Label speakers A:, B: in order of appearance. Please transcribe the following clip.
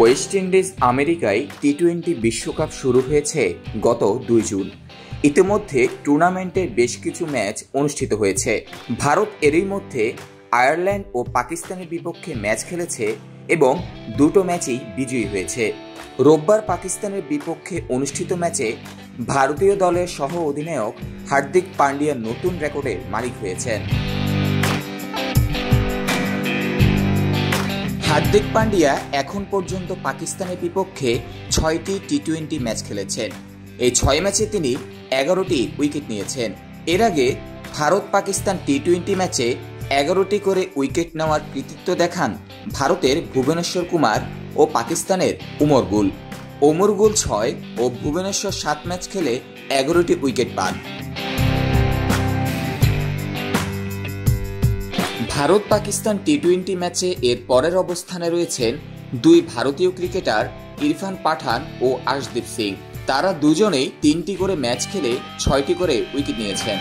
A: West Indies আমেরিকায় টি-20 বিশ্বকাপ শুরু হয়েছে গত 2 জুন। ইতিমধ্যে টুর্নামেন্টের বেশ কিছু ম্যাচ অনুষ্ঠিত হয়েছে। ভারত এরই মধ্যে আয়ারল্যান্ড ও পাকিস্তানের বিপক্ষে ম্যাচ খেলেছে এবং দুটো ম্যাচেই বিজয়ী হয়েছে। রোববার পাকিস্তানের বিপক্ষে অনুষ্ঠিত ম্যাচে ভারতীয় দলের সহ অধিনায়ক হার্দিক পান্ডিয়া নতুন রেকর্ডের মালিক হয়েছেন। হার্দিক পান্ডিয়া এখন পর্যন্ত পাকিস্তানের বিপক্ষে 6টি টি-20 ম্যাচ খেলেছেন। এই 6 ম্যাচে তিনি 11টি উইকেট নিয়েছেন। এর আগে ভারত পাকিস্তান টি-20 ম্যাচে 11টি করে উইকেট নেওয়ার কৃতিত্ব দেখান ভারতের ভুবনেশ্বর কুমার ও পাকিস্তানের উমর গুল। উমর গুল 6 ও ভুবনেশ্বর 7 ম্যাচ খেলে 11টি উইকেট পান। ভারত পাকিস্তান টি-20 ম্যাচে এর পরের অবস্থানে রয়েছেন দুই ভারতীয় ক্রিকেটার ইরফান পাঠান ও আর্শদীপ সিং। তারা দুজনেই 3টি করে ম্যাচ খেলে 6টি করে উইকেট নিয়েছেন।